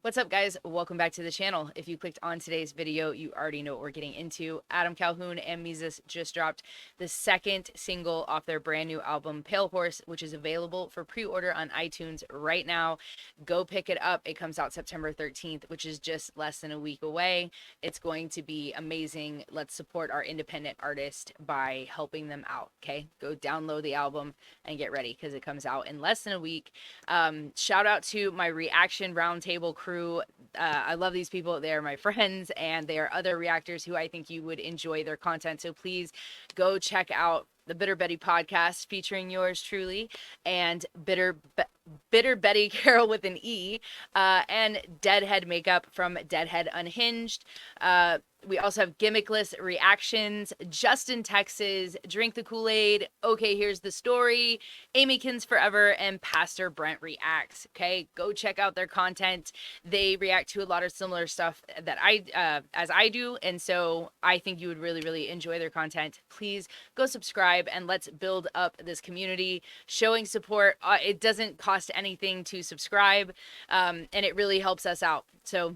What's up, guys? Welcome back to the channel. If you clicked on today's video, you already know what we're getting into. Adam Calhoun and Mesus just dropped the second single off their brand new album, Pale Horse, which is available for pre-order on iTunes right now. Go pick it up. It comes out September 13th, which is just less than a week away. It's going to be amazing. Let's support our independent artist by helping them out, okay? Go download the album and get ready because it comes out in less than a week. Shout out to my reaction roundtable crew. I love these people. They're my friends, and they are other reactors who I think you would enjoy their content. So please go check out the Bitter Betty podcast featuring yours truly, and Bitter Betty Carol with an E, and Deadhead Makeup from Deadhead Unhinged. We also have Gimmickless Reactions, Justin Texas, Drink the Kool-Aid, Okay, Here's the Story, Amykins Forever, and Pastor Brent Reacts. Okay, go check out their content. They react to a lot of similar stuff that as I do, and so I think you would really enjoy their content. Please go subscribe and let's build up this community. Showing support, it doesn't cost anything to subscribe, and it really helps us out. So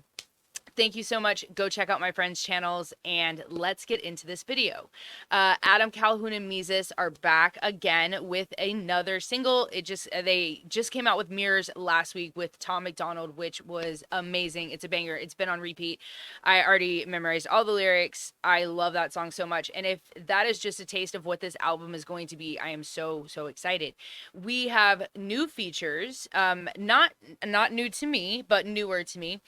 thank you so much. Go check out my friends' channels, and let's get into this video. Adam Calhoun and Mesus are back again with another single. They just came out with Mirrors last week with Tom McDonald, which was amazing. It's a banger. It's been on repeat. I already memorized all the lyrics. I love that song so much. And if that is just a taste of what this album is going to be, I am so excited. We have new features, not new to me, but newer to me.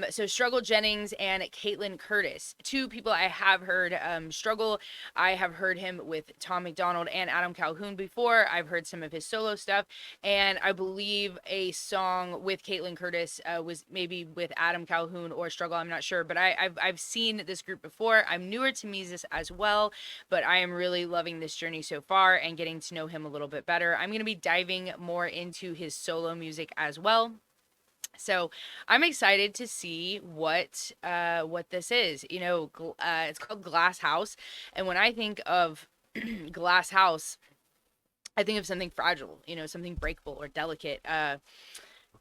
So Struggle Jennings and Caitlynne Curtis, two people I have heard. Struggle, I have heard him with Tom McDonald and Adam Calhoun before. I've heard some of his solo stuff, and I believe a song with Caitlynne Curtis was maybe with Adam Calhoun or Struggle. I'm not sure, but I've seen this group before. I'm newer to Mesus as well, but I am really loving this journey so far and getting to know him a little bit better. I'm going to be diving more into his solo music as well. So I'm excited to see what this is. You know, it's called Glass House, and when I think of Glass House, I think of something fragile. You know, something breakable or delicate.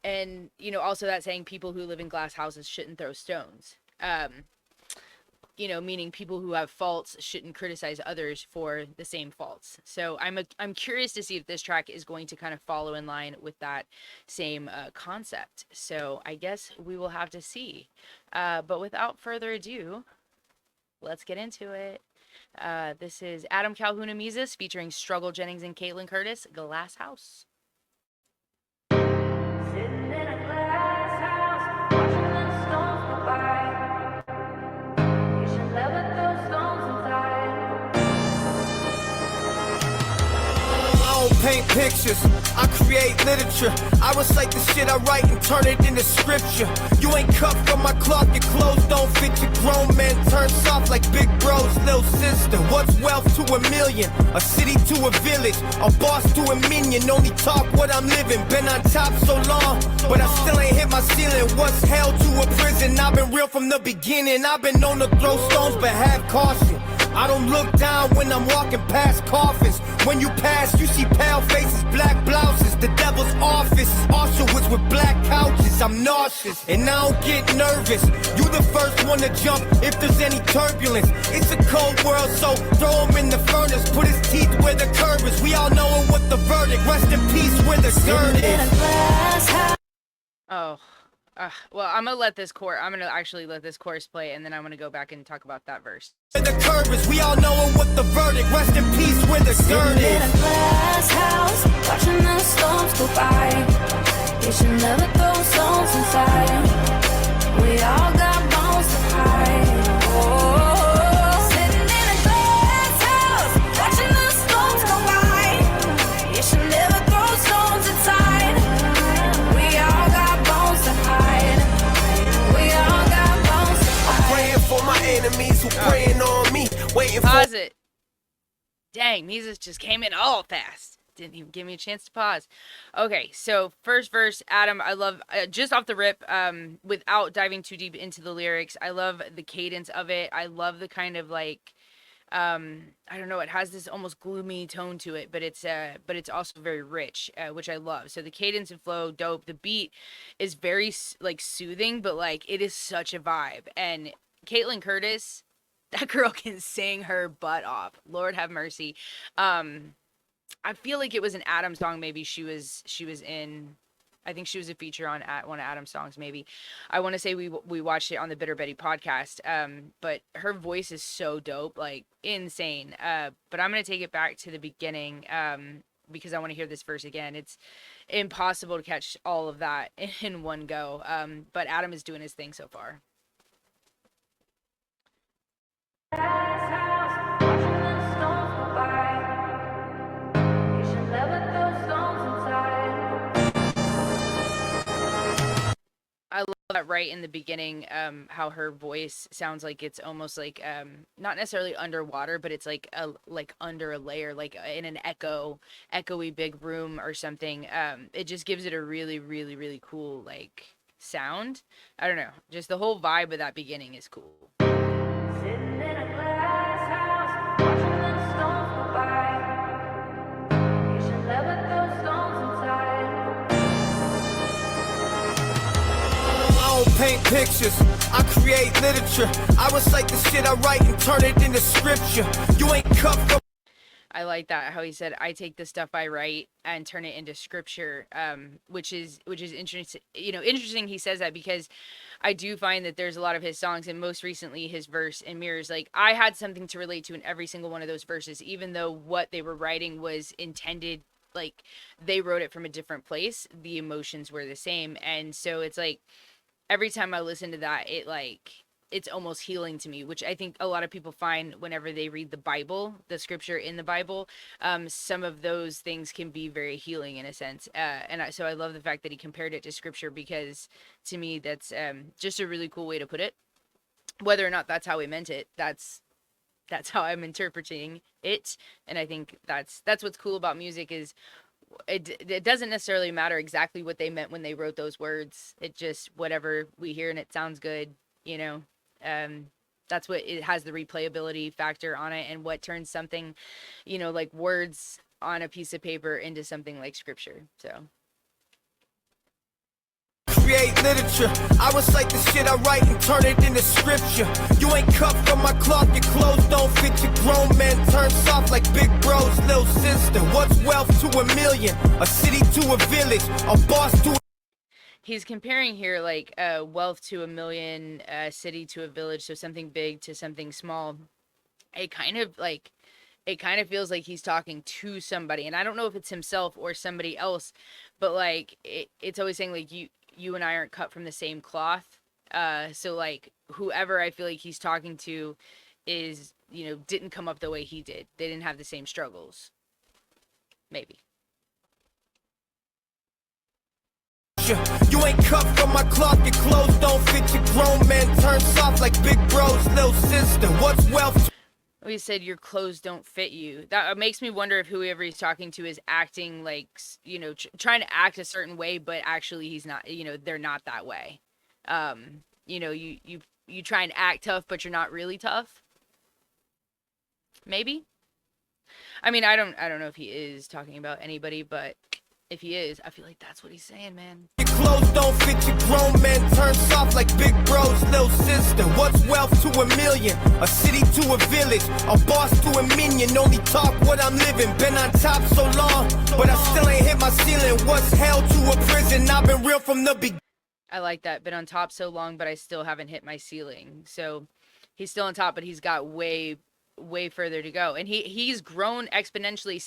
And you know, also that saying, people who live in glass houses shouldn't throw stones. You know, meaning people who have faults shouldn't criticize others for the same faults. So I'm curious to see if this track is going to kind of follow in line with that same concept. So I guess we will have to see. But without further ado, let's get into it. This is Adam Calhoun and Mesus featuring Struggle Jennings and Caitlynne Curtis, Glass House. Sitting in a glass house, watching the stones go by. You should never throw stones inside. I don't paint pictures, I create literature. I recite the shit I write and turn it into scripture. You ain't cut from my cloth, your clothes don't fit your grown man. Turn soft like big bro's little sister. What's wealth to a million? A city to a village, a boss to a minion. Only talk what I'm living, been on top so long, but I still ain't hit my ceiling. What's hell to a prison? I've been real from the beginning. I've been known to throw stones, but have caution. I don't look down when I'm walking past coffins. When you pass, you see pale faces, black blouses. The devil's office is Auschwitz with black couches. I'm nauseous, and I don't get nervous. You the first one to jump if there's any turbulence. It's a cold world, so throw him in the furnace. Put his teeth where the curve is. We all know what the verdict. Rest in peace where the dirt is. Oh. Well, I'm gonna actually let this chorus play, and then I'm gonna go back and talk about that verse. The curve is, we all know what the verdict. Rest in peace where the dirt is. In a glass house, watching the storms go by. You should never throw stones inside. We all got bones to hide. Oh, sitting in a glass house, watching the storms go by. You should never throw stones inside. We all got bones to hide. We all got bones to hide. I'm praying for my enemies who praying on me. Waiting Pause it. Dang, Mesus just came in all fast. Didn't even give me a chance to pause. Okay, so first verse, Adam, I love, just off the rip, without diving too deep into the lyrics, I love the cadence of it. I love the kind of like I don't know, it has this almost gloomy tone to it, but it's also very rich, which I love. So the cadence and flow, dope. The beat is very like soothing, but like it is such a vibe. And Caitlynne Curtis, that girl can sing her butt off. Lord have mercy. I feel like it was an Adam song. Maybe she was in. I think she was a feature on one of Adam's songs. Maybe I want to say we watched it on the Bitter Betty podcast. But her voice is so dope, like insane. But I'm gonna take it back to the beginning. Because I want to hear this verse again. It's impossible to catch all of that in one go. But Adam is doing his thing so far. I love that right in the beginning, how her voice sounds like it's almost like not necessarily underwater, but it's like under a layer, like in an echoey big room or something. It just gives it a really, really, really cool like sound. I don't know, just the whole vibe of that beginning is cool. Sitting in a glass house, watching the stones go by. You should never throw stones inside. I don't paint pictures, I create literature. I recite the shit I write and turn it into scripture. You ain't cut from. I like that, how he said, I take the stuff I write and turn it into scripture, which is interesting. You know, interesting he says that, because I do find that there's a lot of his songs, and most recently his verse in Mirrors, like I had something to relate to in every single one of those verses, even though what they were writing was intended, like they wrote it from a different place, the emotions were the same. And so it's like, every time I listen to that, it's almost healing to me, which I think a lot of people find whenever they read the Bible, the scripture in the Bible. Some of those things can be very healing in a sense. So I love the fact that he compared it to scripture, because to me, that's just a really cool way to put it. Whether or not that's how he meant it, that's how I'm interpreting it. And I think that's what's cool about music, is it doesn't necessarily matter exactly what they meant when they wrote those words. It just, whatever we hear and it sounds good, you know. That's what it has, the replayability factor on it, and what turns something, you know, like words on a piece of paper into something like scripture. So Create literature. I recite the shit I write and turn it into scripture. You ain't cut from my cloth, your clothes don't fit. Your grown man turn soft like big bro's little sister. What's wealth to a million? A city to a village, a boss to a. He's comparing here like wealth to a million, city to a village, so something big to something small. It kind of feels like he's talking to somebody, and I don't know if it's himself or somebody else, but like it's always saying like you and I aren't cut from the same cloth. So like whoever I feel like he's talking to is, you know, didn't come up the way he did. They didn't have the same struggles. Maybe. You ain't cut from my cloth, your clothes don't fit. Your grown man turn soft like big bro's little sister. What's wealth? We said your clothes don't fit you. That makes me wonder if whoever he's talking to is acting like, you know, trying to act a certain way, but actually he's not, you know, they're not that way. You know, you try and act tough, but you're not really tough. Maybe. I mean, I don't know if he is talking about anybody, but if he is, I feel like that's what he's saying, man. Your clothes don't fit, your grown man turn soft like big bro's little sister. What's wealth to a million? A city to a village, a boss to a minion. Only talk what I'm living. Been on top so long, but I still ain't hit my ceiling. What's hell to a prison? I've been real from the beginning. I like that. Been on top so long, but I still haven't hit my ceiling. So he's still on top, but he's got way further to go, and he's grown exponentially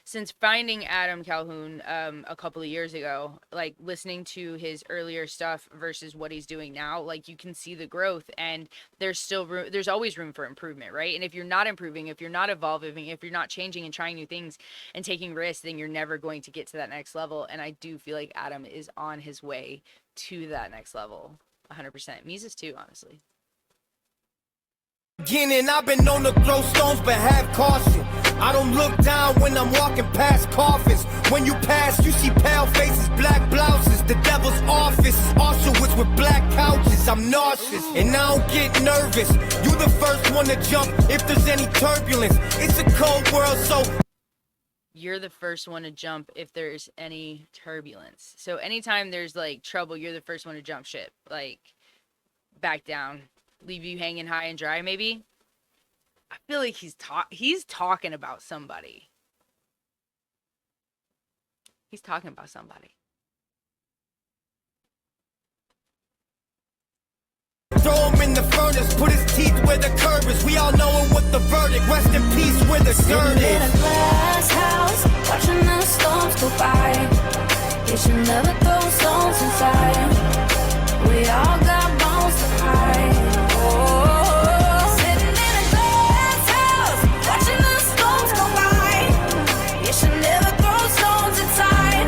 since finding Adam Calhoun a couple of years ago. Like listening to his earlier stuff versus what he's doing now, like you can see the growth, and there's always room for improvement, right? And if you're not improving, if you're not evolving, if you're not changing and trying new things and taking risks, then you're never going to get to that next level. And I do feel like Adam is on his way to that next level 100%. Mesus too, honestly. Beginning, I've been known to throw stones, but have caution. I don't look down when I'm walking past coffins. When you pass, you see pale faces, black blouses. The devil's office is Auschwitz with black couches. I'm nauseous and I don't get nervous. You the first one to jump if there's any turbulence. It's a cold world, so you're the first one to jump if there's any turbulence. So anytime there's like trouble, you're the first one to jump ship. Like back down, leave you hanging high and dry maybe. I feel like he's talking about somebody. He's talking about somebody. throw him in the furnace, put his teeth where the curb is. We all know what the verdict. Rest in peace where the dirt Sitting in is. a glass house, watching the storms go by. You should never throw stones inside. We all got bones to hide. Oh, sitting in a glass house, watching the storms go by. You should never throw stones inside.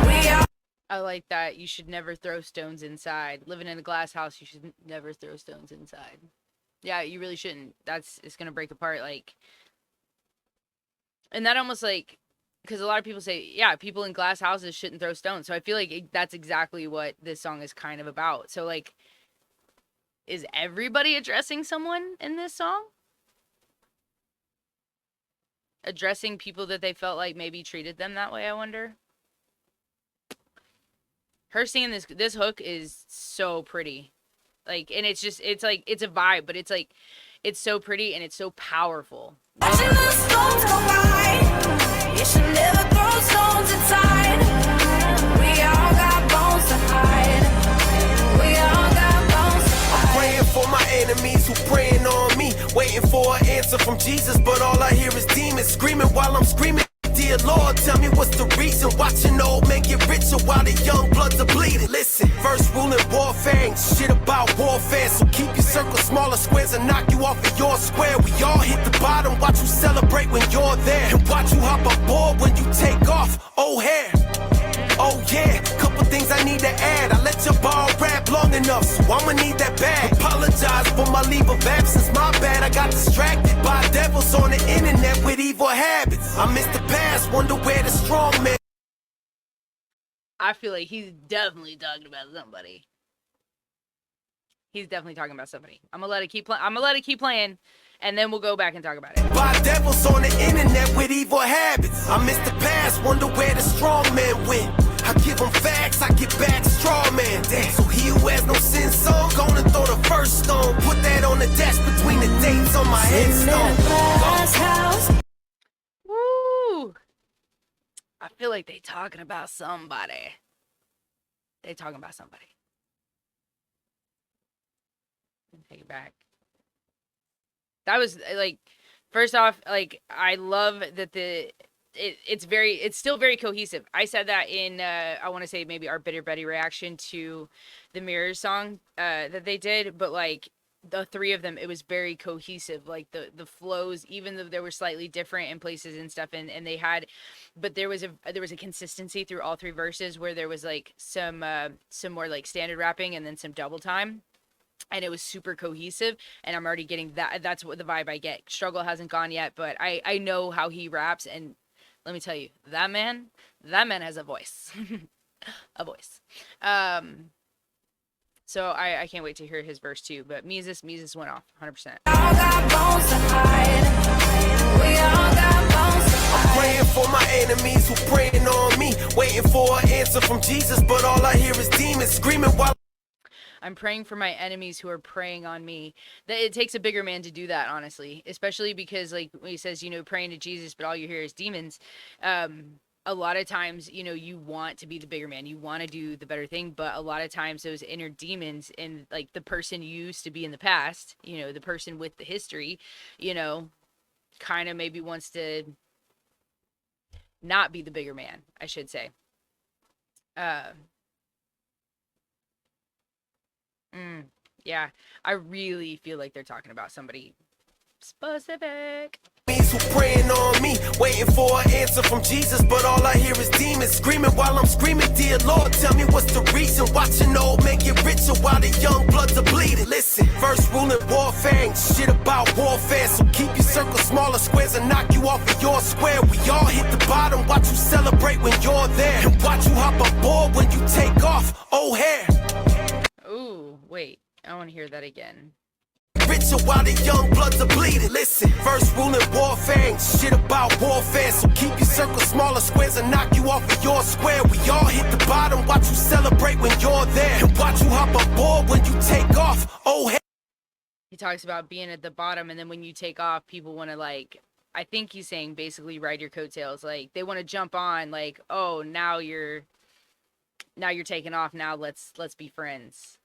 We all I like that. You should never throw stones inside. Living in a glass house, you should never throw stones inside. Yeah, you really shouldn't. It's gonna break apart. Like, and that almost like, because a lot of people say, yeah, people in glass houses shouldn't throw stones. So I feel like that's exactly what this song is kind of about. So like, is everybody addressing someone in this song? Addressing people that they felt like maybe treated them that way, I wonder. Her singing this hook is so pretty. Like, and it's like, it's a vibe, but it's like, it's so pretty and it's so powerful. watching the storms go by. You should never throw stones inside. We all got bones to hide. We all got bones to hide. Praying for my enemies who praying on me. Waiting for an answer from Jesus, but all I hear is demons screaming while I'm screaming. Dear Lord, tell me what's the reason. Watching old men get richer while the young bloods are bleeding. Listen, first rule in warfare ain't shit about warfare. So keep your circle smaller squares and knock you off of your square. We all hit the bottom, watch you celebrate when you're there. And watch you hop aboard when you take off. Oh, hair. Oh yeah, couple things I need to add. I let your ball rap long enough, so I'ma need that bag. Apologize for my leave of absence, my bad. I got distracted by devils on the internet with evil habits. I missed the past, wonder where the strong man. I feel like he's definitely talking about somebody. He's definitely talking about somebody. I'm gonna let it keep playing, and then we'll go back and talk about it. By devils on the internet with evil habits. I missed the past, wonder where the strong man went. I give them facts, I get back straw man. Damn. So he who has no sin song, gonna throw the first stone. Put that on the desk between the dates on my Sitting in headstone. a glass house. Woo! I feel like they talking about somebody. They talking about somebody. Take it back. That was like, first off, like, I love that it's still very cohesive. I said that in I want to say maybe our Bitter Betty reaction to the Mirrors song that they did, but like the three of them, it was very cohesive. Like the flows, even though they were slightly different in places and stuff, and they had, but there was a consistency through all three verses where there was like some more like standard rapping and then some double time. And it was super cohesive, and I'm already getting that. That's what the vibe I get. Struggle hasn't gone yet, but I know how he raps, and let me tell you, that man has a voice, a voice. So I can't wait to hear his verse too. But Mesus went off 100%. All got bones to hide. We all got bones to hide. Praying for my enemies who praying on me. Waiting for an answer from Jesus, but all I hear is demons screaming while I'm praying for my enemies who are preying on me. That it takes a bigger man to do that, honestly. Especially because, like, when he says, praying to Jesus, but all you hear is demons. A lot of times, you want to be the bigger man. You want to do the better thing. But a lot of times, those inner demons and, like, the person you used to be in the past, the person with the history, kind of maybe wants to not be the bigger man, I should say. Yeah, I really feel like they're talking about somebody specific. who praying on me, waiting for an answer from Jesus, but all I hear is demons screaming while I'm screaming. Dear Lord, tell me what's the reason. Watching old men get richer while the young bloods are bleeding. Listen, first rule in warfare ain't shit about warfare. So keep your circle smaller squares and knock you off of your square. We all hit the bottom, watch you celebrate when you're there, and watch you hop aboard when you take off. Oh, hair. I want to hear that again. Richer while the young bloods are bleeding. Listen, first rule in warfare ain't shit about warfare. So keep your circle smaller, squares and knock you off of your square. We all hit the bottom, watch you celebrate when you're there. And watch you hop aboard when you take off. Oh, hey. He talks about being at the bottom, and then when you take off, people want to, like, I think he's saying basically ride your coattails. Like, they want to jump on, like, oh, now you're taking off, now let's be friends.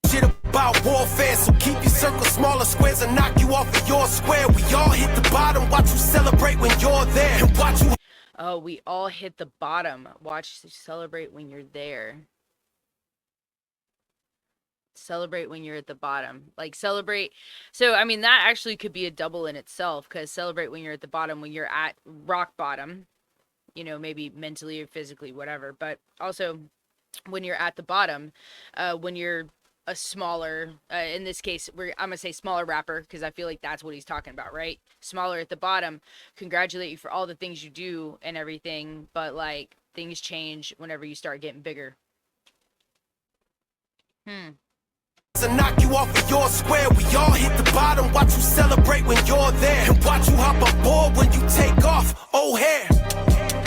Shit about warfare, so keep your circle smaller, squares and knock you off of your square. We all hit the bottom, watch you celebrate when you're there. And watch you. Oh, we all hit the bottom. Watch you celebrate when you're there. Celebrate when you're at the bottom. Like, celebrate. So, I mean, that actually could be a double in itself, because celebrate when you're at the bottom, when you're at rock bottom, you know, maybe mentally or physically, whatever. But also, when you're at the bottom, when you're a smaller, in this case, I'm going to say smaller rapper, because I feel like that's what he's talking about, right? Smaller at the bottom, congratulate you for all the things you do and everything, but, like, things change whenever you start getting bigger. To knock you off of your square. We all hit the bottom, watch you celebrate when you're there. And watch you hop aboard when you take off. Oh, hair.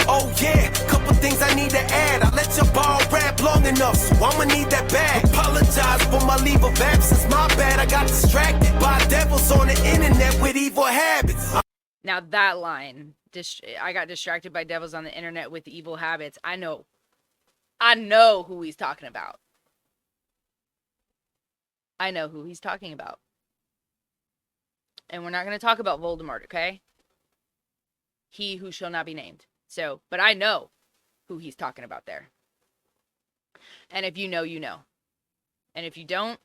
Oh, yeah. Couple things I need to add. I let your ball rap long enough, so I'ma need that bag. Apologize for my leave of absence. My bad, I got distracted by devils on the internet with evil habits. Now, that line, I got distracted by devils on the internet with evil habits. I know who he's talking about. I know who he's talking about. And we're not going to talk about Voldemort, okay? He who shall not be named. So, but I know who he's talking about there. And if you know, you know. And if you don't,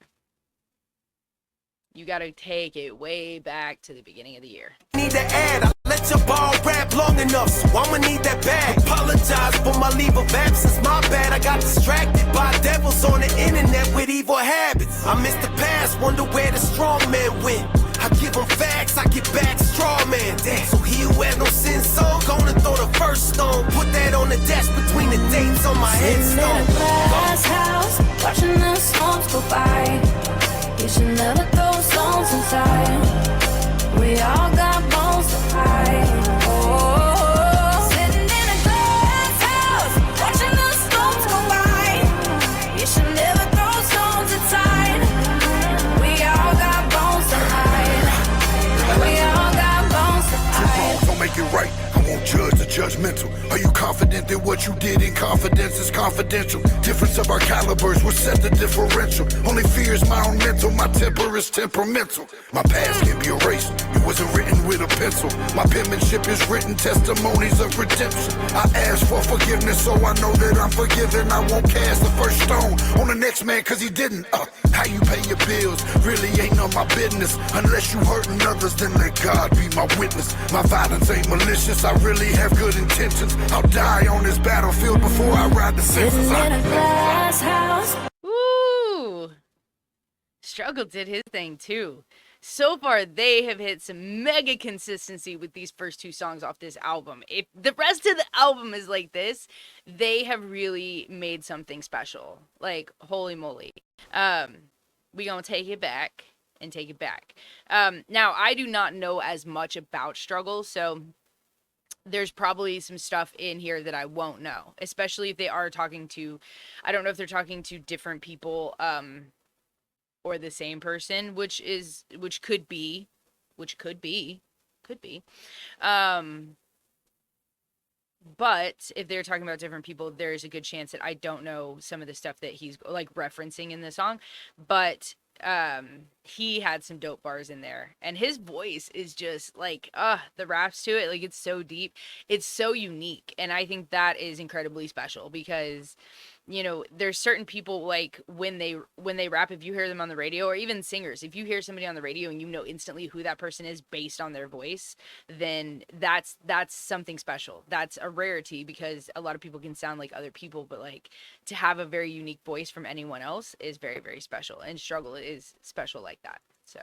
you got to take it way back to the beginning of the year. Need to add, I let your ball rap long enough, so I'ma need that bag. Apologize for my leave of absence. My bad, I got distracted by devils on the internet with evil habits. I missed the past, wonder where the strong man went. I give them facts, I get back straw man. Damn. So he who has no sin song, gonna throw the first stone. Put that on the desk between the dates on my Sitting in headstone. a glass house, watching the storms go by. You should never throw stones inside. We all got bones to hide. Oh, sitting in a glass house, watching the storms go by. You should never throw stones inside. We all got bones to hide. We all got bones to hide. Don't make it right. I won't judge the judgmental. Are you confident that what you did in confidence is confidential? Difference of our calibers will set the differential. Only fear is my own mental. My temper is temperamental. My past can be erased. It wasn't written with a pencil. My penmanship is written testimonies of redemption. I ask for forgiveness, so I know that I'm forgiven. I won't cast the first stone on the next man, cause he didn't. How you pay your bills really ain't none of my business. Unless you hurting others, then let God be my witness. My violence ain't malicious. I really have good intentions. I'll die on this battlefield before I ride the Sitting fences. in a glass house. Ooh. Struggle did his thing too. So far, they have hit some mega consistency with these first two songs off this album. If the rest of the album is like this, they have really made something special. Like, holy moly. We gonna take it back and take it back. Now, I do not know as much about Struggle, so there's probably some stuff in here that I won't know, especially if they are talking to, I don't know if they're talking to different people, or the same person, which could be. But if they're talking about different people, there's a good chance that I don't know some of the stuff that he's like referencing in the song, but he had some dope bars in there, and his voice is just like the raps to it, like, it's so deep, it's so unique, and I think that is incredibly special because, you know, there's certain people, like, when they rap, if you hear them on the radio, or even singers, if you hear somebody on the radio and you know instantly who that person is based on their voice, then that's something special. That's a rarity because a lot of people can sound like other people, but, like, to have a very unique voice from anyone else is very, very special, and Struggle is special like that. So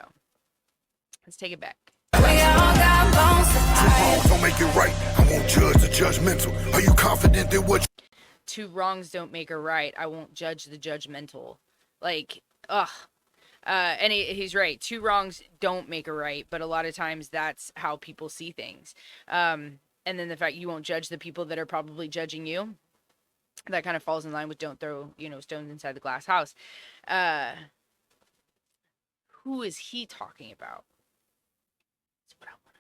let's take it back. We all got bones to hide. Don't make it right. I won't judge the judgmental. Are you confident that what Two wrongs don't make a right. I won't judge the judgmental. Like, ugh. And he's right. Two wrongs don't make a right, but a lot of times that's how people see things. And then the fact you won't judge the people that are probably judging you, that kind of falls in line with don't throw, stones inside the glass house. Uh, who is he talking about? That's what I want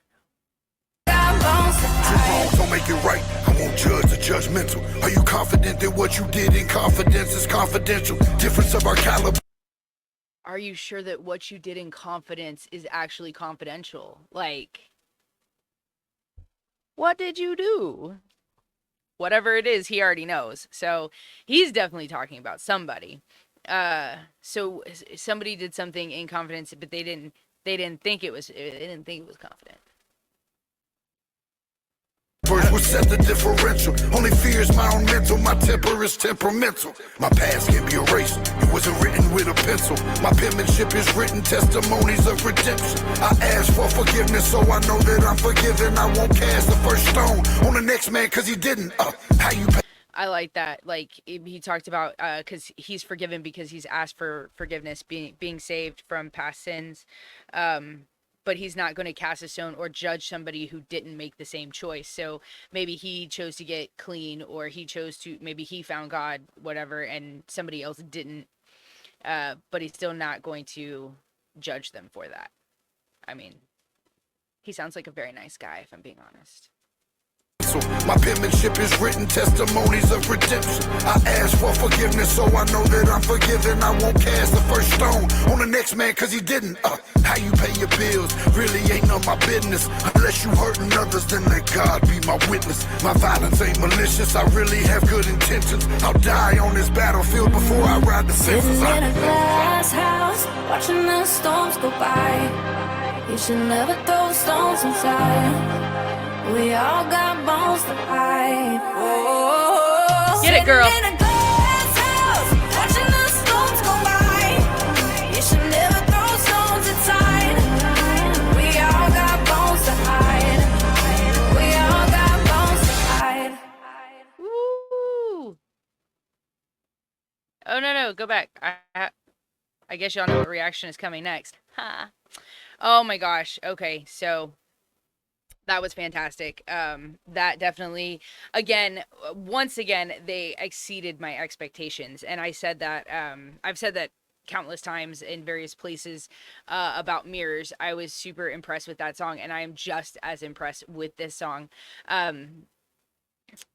Two wrongs don't make it right. I won't judge the judgmental. Are you confident that what you did in confidence is confidential? Difference of our caliber. Are you sure that what you did in confidence is actually confidential? Like, what did you do? Whatever it is, he already knows. So he's definitely talking about somebody. So somebody did something in confidence, but they didn't think it was confident. Will set the differential. Only fear is my own mental. My temper is temperamental. My past can't be erased. It wasn't written with a pencil. My penmanship is written testimonies of redemption. I ask for forgiveness, so I know that I'm forgiven. I won't cast the first stone on the next man, cause he didn't. How you pay? I like that. Like he talked about, because he's forgiven because he's asked for forgiveness, being saved from past sins. But he's not going to cast a stone or judge somebody who didn't make the same choice. So maybe he chose to get clean, or maybe he found God, whatever, and somebody else didn't. But he's still not going to judge them for that. I mean, he sounds like a very nice guy, if I'm being honest. My penmanship is written testimonies of redemption. I ask for forgiveness, so I know that I'm forgiven. I won't cast the first stone on the next man, cause he didn't. How you pay your bills really ain't none of my business. Unless you hurting others, then let God be my witness. My violence ain't malicious, I really have good intentions. I'll die on this battlefield before I ride the fences. Sitting in a glass house, watching the storms go by. You should never throw stones inside. We all got bones to hide. Oh, get it, girl. Sitting in a glass house, watching the storms go by. You should never throw stones inside. We all got bones to hide. We all got bones to hide. Woo! Oh no, go back. I guess y'all know what reaction is coming next. Ha. Oh my gosh. Okay, so that was fantastic. That definitely, once again, they exceeded my expectations. And I said that, I've said that countless times in various places about Mirrors. I was super impressed with that song, and I am just as impressed with this song.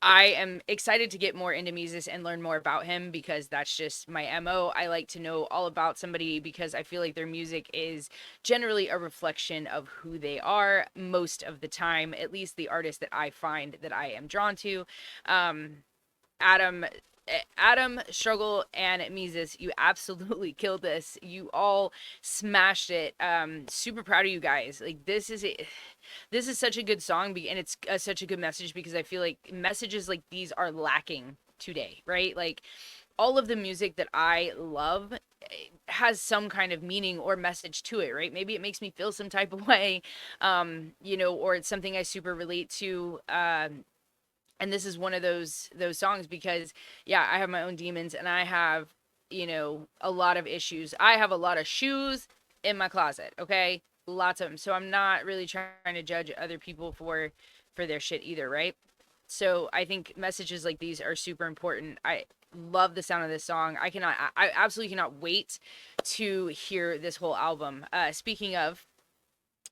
I am excited to get more into Mesus and learn more about him, because that's just my MO. I like to know all about somebody because I feel like their music is generally a reflection of who they are most of the time, at least the artists that I find that I am drawn to. Adam, Struggle, and Mesus, you absolutely killed this. You all smashed it. Super proud of you guys. Like, this is such a good song, and it's such a good message, because I feel like messages like these are lacking today, right? Like, all of the music that I love has some kind of meaning or message to it, right? Maybe it makes me feel some type of way, or it's something I super relate to. And this is one of those songs, because yeah, I have my own demons, and I have, a lot of issues. I have a lot of shoes in my closet, okay? Lots of them. So I'm not really trying to judge other people for their shit either, right? So I think messages like these are super important. I love the sound of this song. I absolutely cannot wait to hear this whole album. Speaking of,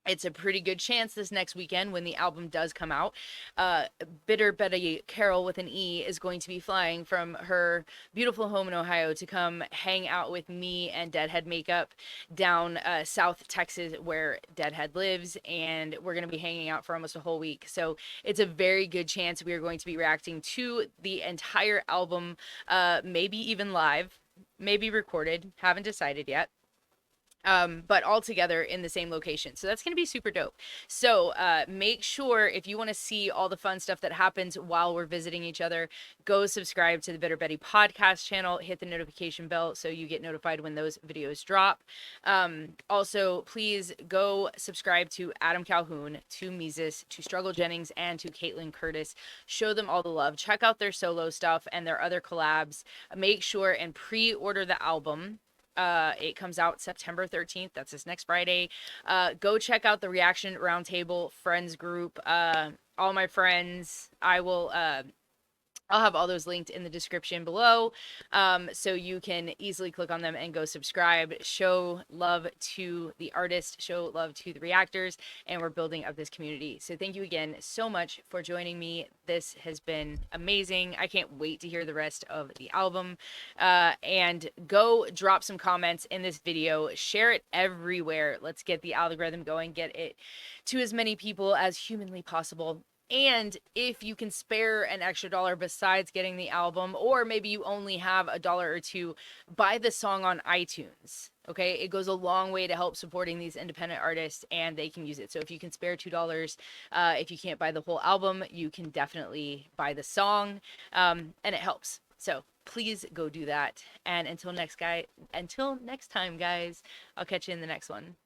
it's a pretty good chance this next weekend, when the album does come out, Bitter Betty Carroll with an E is going to be flying from her beautiful home in Ohio to come hang out with me and Deadhead Makeup down South Texas, where Deadhead lives, and we're going to be hanging out for almost a whole week. So it's a very good chance we are going to be reacting to the entire album, maybe even live, maybe recorded, haven't decided yet. But all together in the same location. So that's going to be super dope. So make sure, if you want to see all the fun stuff that happens while we're visiting each other, go subscribe to the Bitter Betty podcast channel, hit the notification bell so you get notified when those videos drop. Also, please go subscribe to Adam Calhoun, to Mesus, to Struggle Jennings, and to Caitlynne Curtis. Show them all the love. Check out their solo stuff and their other collabs. Make sure and pre-order the album. It comes out September 13th. That's this next Friday. Go check out the Reaction Roundtable Friends group. All my friends, I'll have all those linked in the description below, so you can easily click on them and go subscribe. Show love to the artist, show love to the reactors, and we're building up this community. So thank you again so much for joining me. This has been amazing. I can't wait to hear the rest of the album. And go drop some comments in this video. Share it everywhere. Let's get the algorithm going. Get it to as many people as humanly possible. And if you can spare an extra dollar besides getting the album, or maybe you only have $1 or $2, buy the song on iTunes. Okay, it goes a long way to help supporting these independent artists, and they can use it. So if you can spare $2, if you can't buy the whole album, you can definitely buy the song, and it helps. So please go do that. And until next time, guys, I'll catch you in the next one.